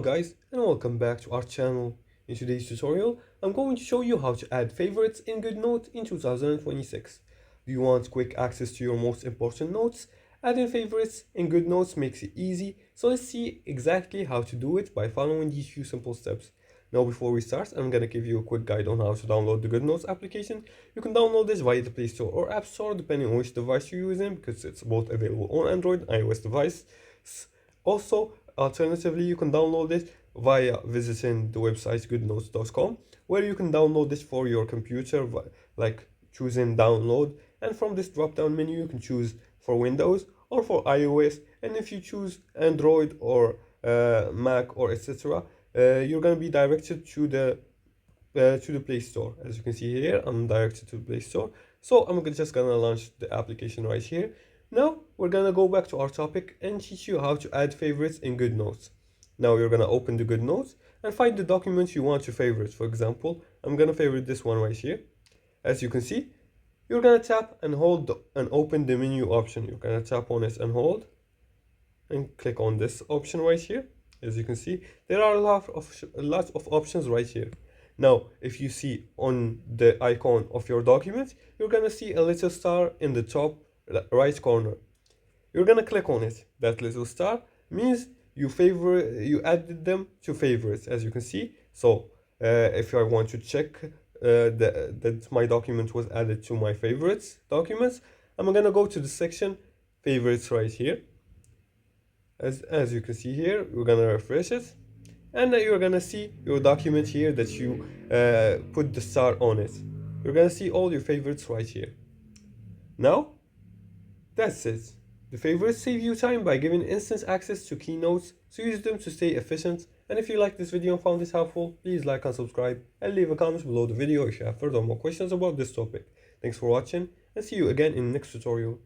Guys, and welcome back to our channel. In today's tutorial, I'm going to show you how to add favorites in Goodnotes in 2026. Do you want quick access to your most important notes? Adding favorites in Goodnotes makes it easy, so let's see exactly how to do it by following these few simple steps. Now before we start, I'm gonna give you a quick guide on how to download the Goodnotes application. You can download this via the Play Store or App Store depending on which device you're using, because it's both available on Android and iOS devices. Also, alternatively, you can download this via visiting the website goodnotes.com, where you can download this for your computer, like choosing download, and from this drop down menu you can choose for Windows or for iOS, and if you choose Android or Mac or etc., you're going to be directed to the Play Store. As you can see here, I'm directed to the Play Store, so I'm just gonna launch the application right here. Now we're gonna go back to our topic and teach you how to add favorites in Goodnotes. Now you're gonna open the Goodnotes and find the document you want to favorite. For example, I'm gonna favorite this one right here. As you can see, you're gonna tap and hold and open the menu option. You're gonna tap on it and hold and click on this option right here. As you can see, there are a lot of options right here. Now, if you see on the icon of your document, you're gonna see a little star in the top right corner. You're gonna click on it. That little star means you added them to favorites, as you can see. So if I want to check that my document was added to my favorites documents, I'm gonna go to the section favorites right here. As you can see here, we're gonna refresh it, and you're gonna see your document here that you put the star on it. You're gonna see all your favorites right here. Now, that's it. The favorites save you time by giving instant access to keynotes, so use them to stay efficient. And if you like this video and found this helpful, please like and subscribe, and leave a comment below the video if you have further more questions about this topic. Thanks for watching, and see you again in the next tutorial.